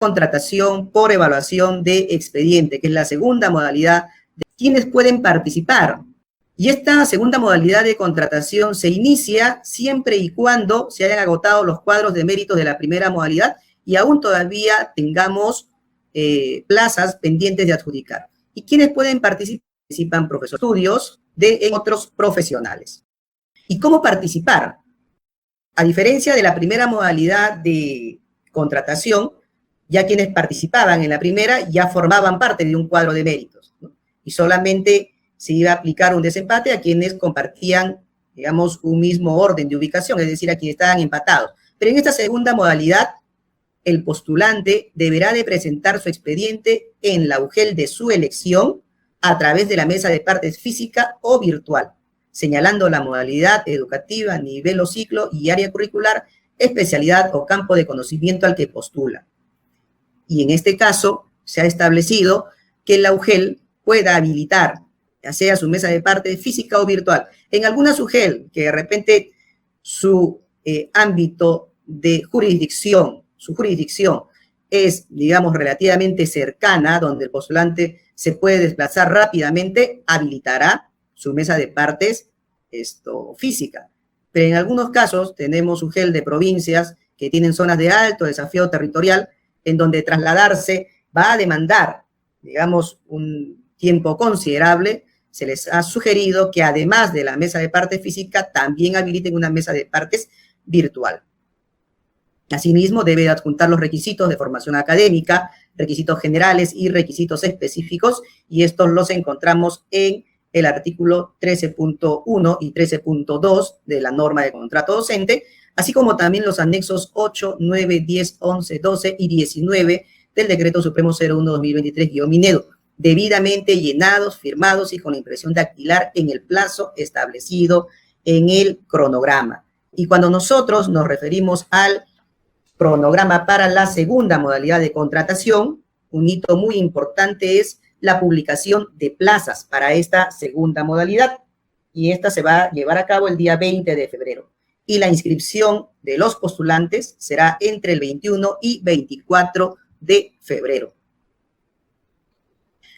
contratación por evaluación de expediente, que es la segunda modalidad de quienes pueden participar. Y esta segunda modalidad de contratación se inicia siempre y cuando se hayan agotado los cuadros de méritos de la primera modalidad y aún todavía tengamos plazas pendientes de adjudicar. ¿Y quiénes pueden participar? Participan profesores de estudios en otros profesionales. ¿Y cómo participar? A diferencia de la primera modalidad de contratación, ya quienes participaban en la primera ya formaban parte de un cuadro de méritos, ¿no? Y solamente se iba a aplicar un desempate a quienes compartían, digamos, un mismo orden de ubicación, es decir, a quienes estaban empatados. Pero en esta segunda modalidad, el postulante deberá de presentar su expediente en la UGEL de su elección a través de la mesa de partes física o virtual, señalando la modalidad educativa, nivel o ciclo y área curricular, especialidad o campo de conocimiento al que postula. Y en este caso, se ha establecido que la UGEL pueda habilitar, ya sea su mesa de partes física o virtual. En algunas UGEL, que de repente su ámbito de jurisdicción, su jurisdicción es, digamos, relativamente cercana, donde el postulante se puede desplazar rápidamente, habilitará su mesa de partes física. Pero en algunos casos tenemos UGEL de provincias que tienen zonas de alto desafío territorial, en donde trasladarse va a demandar, digamos, un tiempo considerable. Se les ha sugerido que además de la mesa de partes física, también habiliten una mesa de partes virtual. Asimismo, debe adjuntar los requisitos de formación académica, requisitos generales y requisitos específicos, y estos los encontramos en el artículo 13.1 y 13.2 de la norma de contrato docente, así como también los anexos 8, 9, 10, 11, 12 y 19 del Decreto Supremo 01-2023-Minedo, debidamente llenados, firmados y con la impresión dactilar en el plazo establecido en el cronograma. Y cuando nosotros nos referimos al cronograma para la segunda modalidad de contratación, un hito muy importante es la publicación de plazas para esta segunda modalidad, y esta se va a llevar a cabo el día 20 de febrero. Y la inscripción de los postulantes será entre el 21 y 24 de febrero.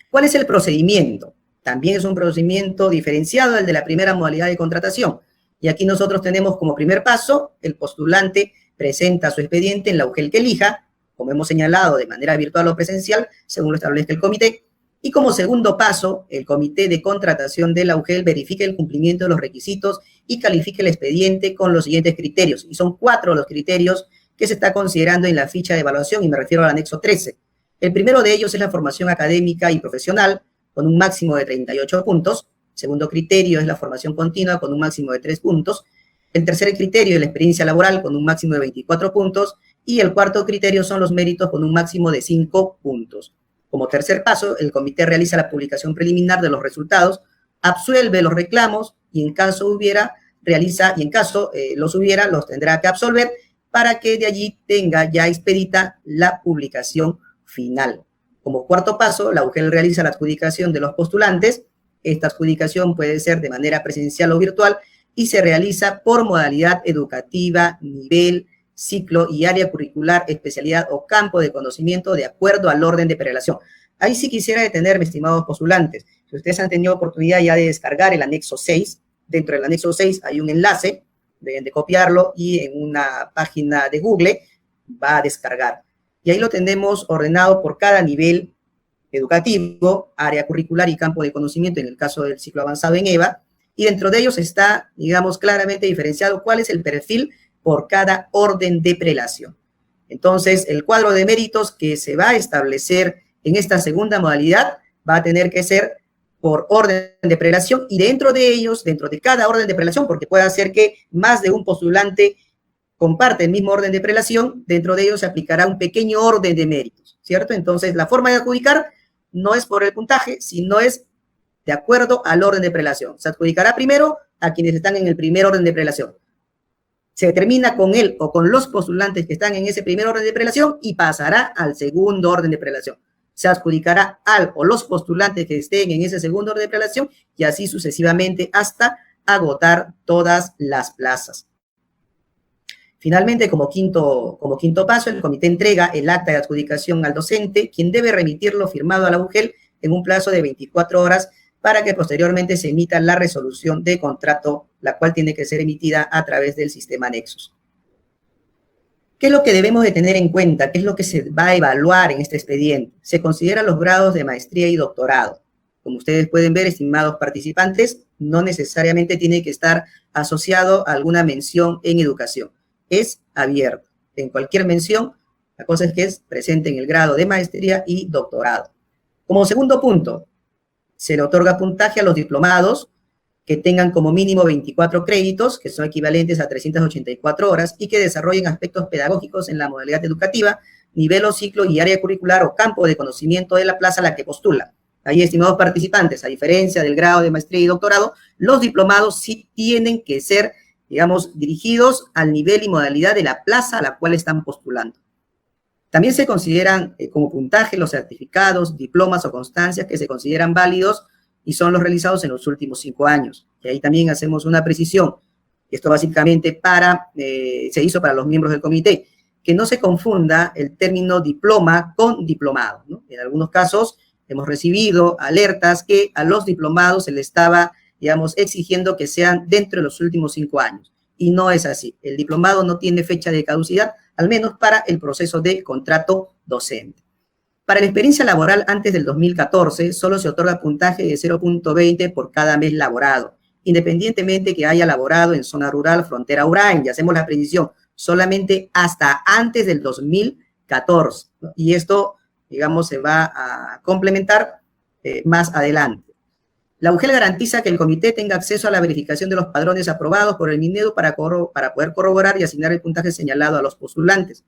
¿Cuál es el procedimiento? También es un procedimiento diferenciado del de la primera modalidad de contratación. Y aquí nosotros tenemos como primer paso, el postulante presenta su expediente en la UGEL que elija, como hemos señalado, de manera virtual o presencial, según lo establezca el comité. Y como segundo paso, el comité de contratación de la UGEL verifica el cumplimiento de los requisitos y califica el expediente con los siguientes criterios. Y son 4 los criterios que se está considerando en la ficha de evaluación, y me refiero al anexo 13. El primero de ellos es la formación académica y profesional, con un máximo de 38 puntos. El segundo criterio es la formación continua, con un máximo de 3 puntos. El tercer criterio es la experiencia laboral, con un máximo de 24 puntos. Y el cuarto criterio son los méritos, con un máximo de 5 puntos. Como tercer paso, el comité realiza la publicación preliminar de los resultados, absuelve los reclamos y en caso los hubiera, los tendrá que absolver para que de allí tenga ya expedita la publicación final. Como cuarto paso, la UGEL realiza la adjudicación de los postulantes. Esta adjudicación puede ser de manera presencial o virtual y se realiza por modalidad educativa, nivel, ciclo y área curricular, especialidad o campo de conocimiento de acuerdo al orden de prelación. Ahí sí quisiera detenerme, estimados postulantes. Si ustedes han tenido oportunidad ya de descargar el anexo 6, dentro del anexo 6 hay un enlace, deben de copiarlo y en una página de Google va a descargar. Y ahí lo tenemos ordenado por cada nivel educativo, área curricular y campo de conocimiento, en el caso del ciclo avanzado en EVA, y dentro de ellos está, digamos, claramente diferenciado cuál es el perfil por cada orden de prelación. Entonces, el cuadro de méritos que se va a establecer en esta segunda modalidad va a tener que ser por orden de prelación, y dentro de ellos, dentro de cada orden de prelación, porque puede ser que más de un postulante comparte el mismo orden de prelación, dentro de ellos se aplicará un pequeño orden de méritos, ¿cierto? Entonces, la forma de adjudicar no es por el puntaje, sino es de acuerdo al orden de prelación. Se adjudicará primero a quienes están en el primer orden de prelación. Se determina con él o con los postulantes que están en ese primer orden de prelación y pasará al segundo orden de prelación. Se adjudicará al o los postulantes que estén en ese segundo orden de prelación y así sucesivamente hasta agotar todas las plazas. Finalmente, como quinto paso, el comité entrega el acta de adjudicación al docente, quien debe remitirlo firmado a la UGEL en un plazo de 24 horas para que posteriormente se emita la resolución de contrato, la cual tiene que ser emitida a través del sistema Nexus. ¿Qué es lo que debemos de tener en cuenta? ¿Qué es lo que se va a evaluar en este expediente? Se consideran los grados de maestría y doctorado. Como ustedes pueden ver, estimados participantes, no necesariamente tiene que estar asociado a alguna mención en educación. Es abierto. En cualquier mención, la cosa es que es presente en el grado de maestría y doctorado. Como segundo punto, se le otorga puntaje a los diplomados que tengan como mínimo 24 créditos, que son equivalentes a 384 horas, y que desarrollen aspectos pedagógicos en la modalidad educativa, nivel o ciclo y área curricular o campo de conocimiento de la plaza a la que postula. Ahí, estimados participantes, a diferencia del grado de maestría y doctorado, los diplomados sí tienen que ser, digamos, dirigidos al nivel y modalidad de la plaza a la cual están postulando. También se consideran como puntaje los certificados, diplomas o constancias que se consideran válidos y son los realizados en los últimos 5 años. Y ahí también hacemos una precisión. Esto básicamente se hizo para los miembros del comité, que no se confunda el término diploma con diplomado, ¿no? En algunos casos hemos recibido alertas que a los diplomados se les estaba, digamos, exigiendo que sean dentro de los últimos 5 años. Y no es así. El diplomado no tiene fecha de caducidad, al menos para el proceso de contrato docente. Para la experiencia laboral antes del 2014, solo se otorga puntaje de 0.20 por cada mes laborado, independientemente que haya laborado en zona rural, frontera Urain. Y hacemos la precisión, solamente hasta antes del 2014, ¿no? Y esto, digamos, se va a complementar más adelante. La UGEL garantiza que el comité tenga acceso a la verificación de los padrones aprobados por el Minedu para poder corroborar y asignar el puntaje señalado a los postulantes.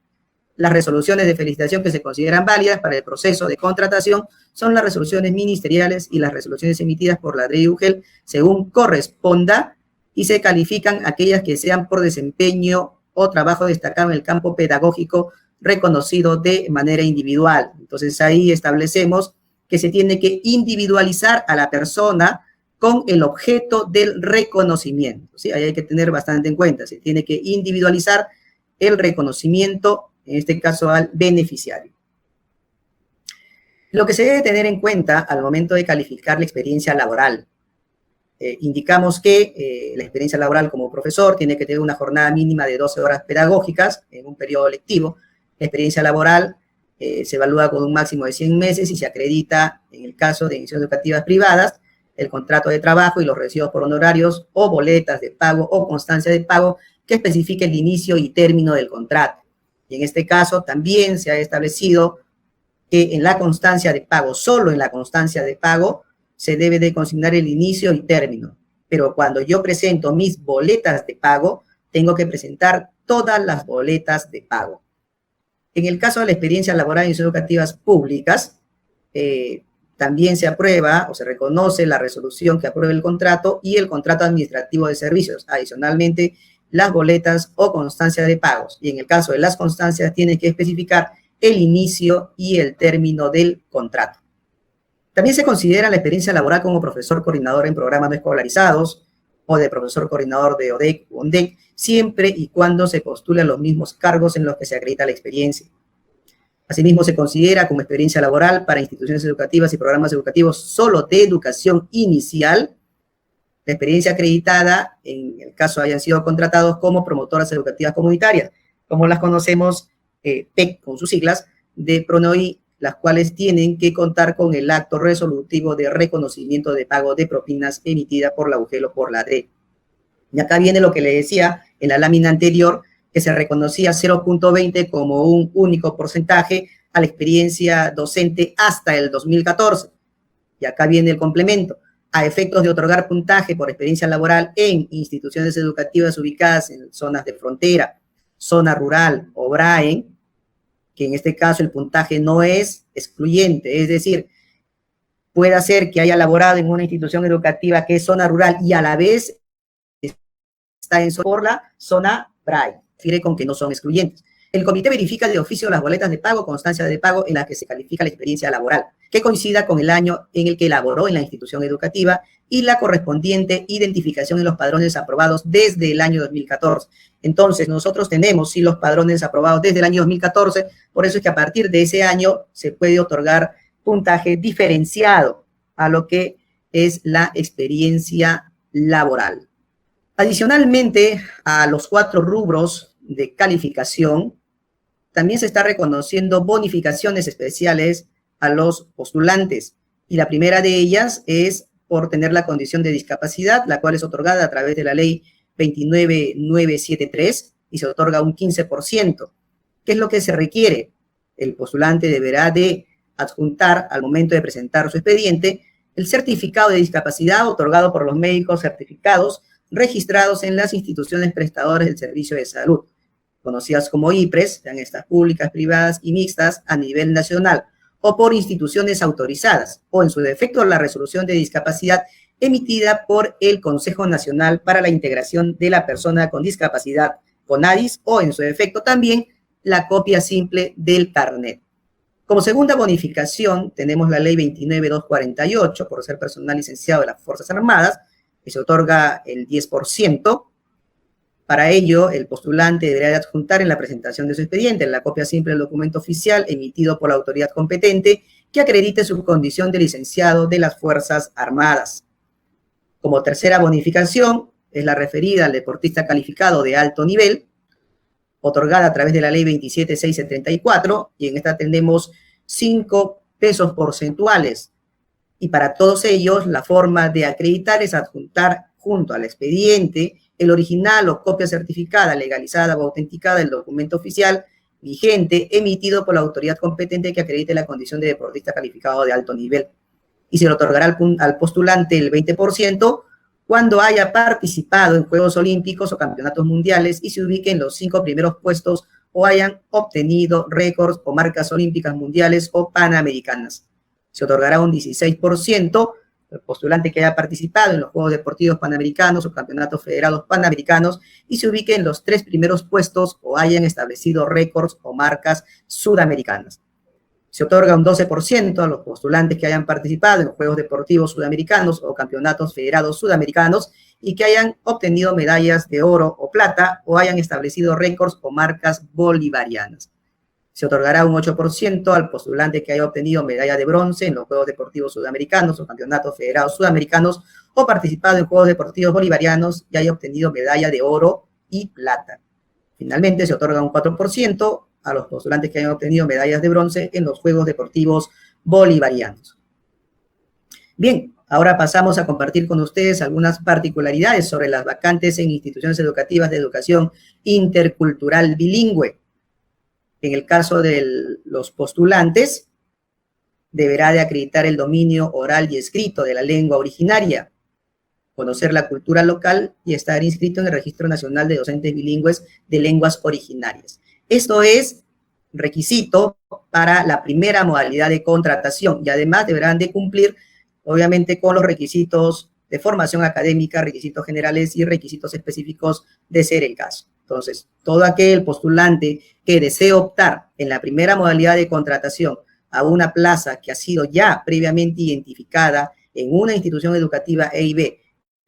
Las resoluciones de felicitación que se consideran válidas para el proceso de contratación son las resoluciones ministeriales y las resoluciones emitidas por la DRE UGEL según corresponda, y se califican aquellas que sean por desempeño o trabajo destacado en el campo pedagógico reconocido de manera individual. Entonces ahí establecemos que se tiene que individualizar a la persona con el objeto del reconocimiento, ¿sí? Ahí hay que tener bastante en cuenta, se tiene que individualizar el reconocimiento, en este caso al beneficiario. Lo que se debe tener en cuenta al momento de calificar la experiencia laboral. Indicamos que la experiencia laboral como profesor tiene que tener una jornada mínima de 12 horas pedagógicas en un periodo lectivo. La experiencia laboral se evalúa con un máximo de 100 meses y se acredita, en el caso de instituciones educativas privadas, el contrato de trabajo y los recibos por honorarios o boletas de pago o constancia de pago que especifique el inicio y término del contrato. Y en este caso también se ha establecido que en la constancia de pago, solo en la constancia de pago, se debe de consignar el inicio y término. Pero cuando yo presento mis boletas de pago, tengo que presentar todas las boletas de pago. En el caso de la experiencia laboral en instituciones educativas públicas, también se aprueba o se reconoce la resolución que apruebe el contrato y el contrato administrativo de servicios. Adicionalmente, las boletas o constancia de pagos. Y en el caso de las constancias, tiene que especificar el inicio y el término del contrato. También se considera la experiencia laboral como profesor coordinador en programas no escolarizados o de profesor coordinador de ODEC o ONDEC, siempre y cuando se postulen los mismos cargos en los que se acredita la experiencia. Asimismo, se considera como experiencia laboral para instituciones educativas y programas educativos solo de educación inicial la experiencia acreditada en el caso hayan sido contratados como promotoras educativas comunitarias, como las conocemos, PEC con sus siglas, de PRONOI, las cuales tienen que contar con el acto resolutivo de reconocimiento de pago de propinas emitida por la UGEL o por la DRE. Y acá viene lo que le decía en la lámina anterior, que se reconocía 0.20 como un único porcentaje a la experiencia docente hasta el 2014. Y acá viene el complemento. A efectos de otorgar puntaje por experiencia laboral en instituciones educativas ubicadas en zonas de frontera, zona rural o BRAE, que en este caso el puntaje no es excluyente, es decir, puede ser que haya laborado en una institución educativa que es zona rural y a la vez está por la zona BRAE, refiere con que no son excluyentes. El comité verifica de oficio las boletas de pago, constancia de pago en las que se califica la experiencia laboral, que coincida con el año en el que laboró en la institución educativa y la correspondiente identificación en los padrones aprobados desde el año 2014. Entonces, nosotros tenemos, sí, los padrones aprobados desde el año 2014, por eso es que a partir de ese año se puede otorgar puntaje diferenciado a lo que es la experiencia laboral. Adicionalmente, a los 4 rubros de calificación, también se está reconociendo bonificaciones especiales a los postulantes. Y la primera de ellas es por tener la condición de discapacidad, la cual es otorgada a través de la ley 29973 y se otorga un 15%. ¿Qué es lo que se requiere? El postulante deberá de adjuntar al momento de presentar su expediente el certificado de discapacidad otorgado por los médicos certificados registrados en las instituciones prestadoras del servicio de salud, conocidas como IPRES, sean estas públicas, privadas y mixtas a nivel nacional, o por instituciones autorizadas, o en su defecto la resolución de discapacidad emitida por el Consejo Nacional para la Integración de la Persona con Discapacidad, CONADIS, o en su defecto también la copia simple del carnet. Como segunda bonificación, tenemos la ley 29248, por ser personal licenciado de las Fuerzas Armadas, que se otorga el 10%. Para ello, el postulante deberá de adjuntar en la presentación de su expediente la copia simple del documento oficial emitido por la autoridad competente que acredite su condición de licenciado de las Fuerzas Armadas. Como tercera bonificación, es la referida al deportista calificado de alto nivel, otorgada a través de la ley 27634, y en esta tenemos 5 pesos porcentuales. Y para todos ellos, la forma de acreditar es adjuntar junto al expediente el original o copia certificada, legalizada o autenticada del documento oficial vigente emitido por la autoridad competente que acredite la condición de deportista calificado de alto nivel. Y se le otorgará al postulante el 20% cuando haya participado en Juegos Olímpicos o Campeonatos Mundiales y se ubique en los 5 primeros puestos o hayan obtenido récords o marcas olímpicas mundiales o panamericanas. Se otorgará un 16% al postulante que haya participado en los Juegos Deportivos Panamericanos o Campeonatos Federados Panamericanos y se ubique en los 3 primeros puestos o hayan establecido récords o marcas sudamericanas. Se otorga un 12% a los postulantes que hayan participado en Juegos Deportivos Sudamericanos o Campeonatos Federados Sudamericanos y que hayan obtenido medallas de oro o plata o hayan establecido récords o marcas bolivarianas. Se otorgará un 8% al postulante que haya obtenido medalla de bronce en los Juegos Deportivos Sudamericanos o Campeonatos Federados Sudamericanos o participado en Juegos Deportivos Bolivarianos y haya obtenido medalla de oro y plata. Finalmente, se otorga un 4% a los postulantes que hayan obtenido medallas de bronce en los Juegos Deportivos Bolivarianos. Bien, ahora pasamos a compartir con ustedes algunas particularidades sobre las vacantes en instituciones educativas de educación intercultural bilingüe. En el caso de los postulantes, deberá de acreditar el dominio oral y escrito de la lengua originaria, conocer la cultura local y estar inscrito en el Registro Nacional de Docentes Bilingües de Lenguas Originarias. Esto es requisito para la primera modalidad de contratación y además deberán de cumplir, obviamente, con los requisitos de formación académica, requisitos generales y requisitos específicos de ser el caso. Entonces, todo aquel postulante que desee optar en la primera modalidad de contratación a una plaza que ha sido ya previamente identificada en una institución educativa EIB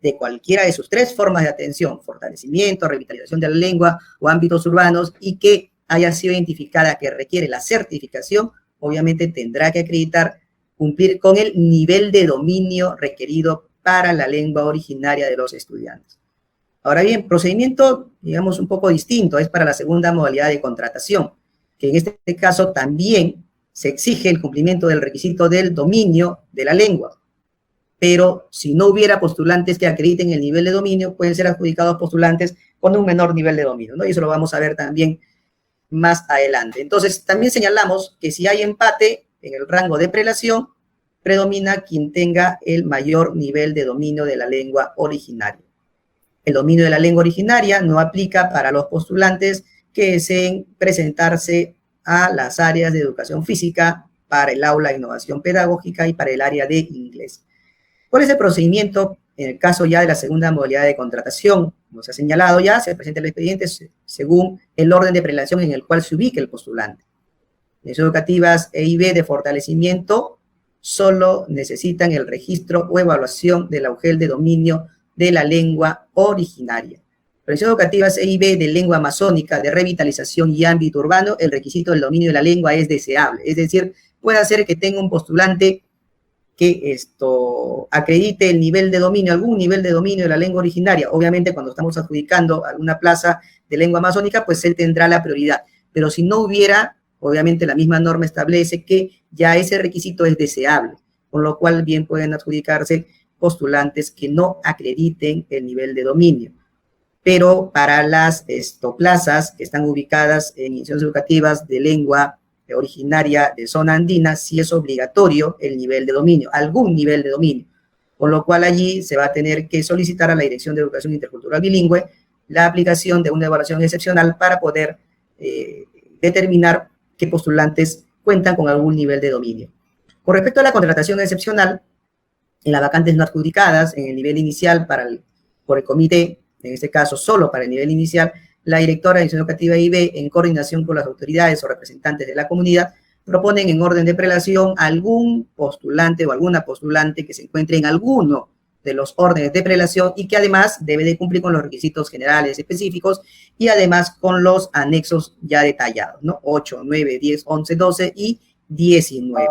de cualquiera de sus 3 formas de atención, fortalecimiento, revitalización de la lengua o ámbitos urbanos, y que haya sido identificada que requiere la certificación, obviamente tendrá que acreditar cumplir con el nivel de dominio requerido para la lengua originaria de los estudiantes. Ahora bien, procedimiento, digamos, un poco distinto es para la segunda modalidad de contratación, que en este caso también se exige el cumplimiento del requisito del dominio de la lengua. Pero si no hubiera postulantes que acrediten el nivel de dominio, pueden ser adjudicados postulantes con un menor nivel de dominio, ¿no? Y eso lo vamos a ver también más adelante. Entonces, también señalamos que si hay empate en el rango de prelación, predomina quien tenga el mayor nivel de dominio de la lengua originaria. El dominio de la lengua originaria no aplica para los postulantes que deseen presentarse a las áreas de educación física, para el aula de innovación pedagógica y para el área de inglés. ¿Cuál es el procedimiento en el caso ya de la segunda modalidad de contratación? Como se ha señalado ya, se presenta el expediente según el orden de prelación en el cual se ubique el postulante. Las educativas EIB de fortalecimiento solo necesitan el registro o evaluación de la UGEL de dominio de la lengua originaria. Organizaciones educativas EIB de lengua amazónica, de revitalización y ámbito urbano, el requisito del dominio de la lengua es deseable. Es decir, puede ser que tenga un postulante que acredite el nivel de dominio, algún nivel de dominio de la lengua originaria. Obviamente, cuando estamos adjudicando alguna plaza de lengua amazónica, pues él tendrá la prioridad. Pero si no hubiera, obviamente la misma norma establece que ya ese requisito es deseable, con lo cual bien pueden adjudicarse postulantes que no acrediten el nivel de dominio. Pero para las plazas que están ubicadas en instituciones educativas de lengua originaria de zona andina, sí es obligatorio el nivel de dominio, algún nivel de dominio, con lo cual allí se va a tener que solicitar a la Dirección de Educación Intercultural Bilingüe la aplicación de una evaluación excepcional para poder determinar qué postulantes cuentan con algún nivel de dominio. Con respecto a la contratación excepcional, en las vacantes no adjudicadas, en el nivel inicial por el comité, en este caso solo para el nivel inicial, la directora de Institución Educativa EIB, en coordinación con las autoridades o representantes de la comunidad, proponen en orden de prelación algún postulante o alguna postulante que se encuentre en alguno de los órdenes de prelación y que además debe de cumplir con los requisitos generales específicos y además con los anexos ya detallados, ¿no? 8, 9, 10, 11, 12 y 19.